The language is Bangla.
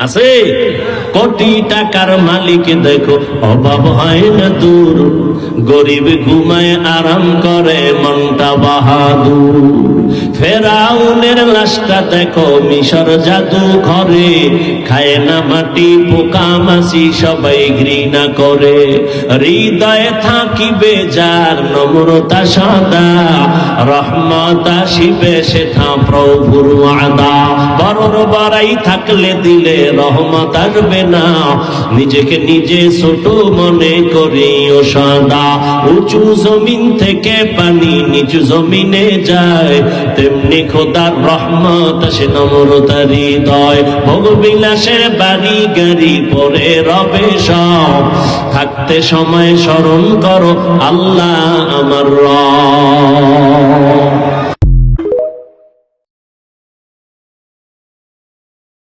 আছে? কোটি টাকার মালিক দেখো অভাব হয় না দূর, গরিব ঘুমায় আরাম করে মনটা বাহাদুর। ফেরাউনের লাশটা দেখো মিশর জাদু ঘরে, খায় না মাটি পোকা মাছি সবাই ঘৃণা করে। হৃদয়ে থাকিবে যার নম্রতা সাদা, রহমত আসিবে সেথা প্রভুর ওয়াদা। বড়র বড়াই থাকলে দিলে রহমত আসবে না, নিজেকে নিজে ছোট মনে করিও সদা। উঁচু জমিন থেকে পানি নিচু জমিনে যায়, তেমনি খোদার রহমত আসে নম্রতার হৃদয়। ভোগবিলাসের বাড়ি গাড়ি পরে রবে সব, থাকতে সময় স্মরণ করো আল্লাহ আমার রব।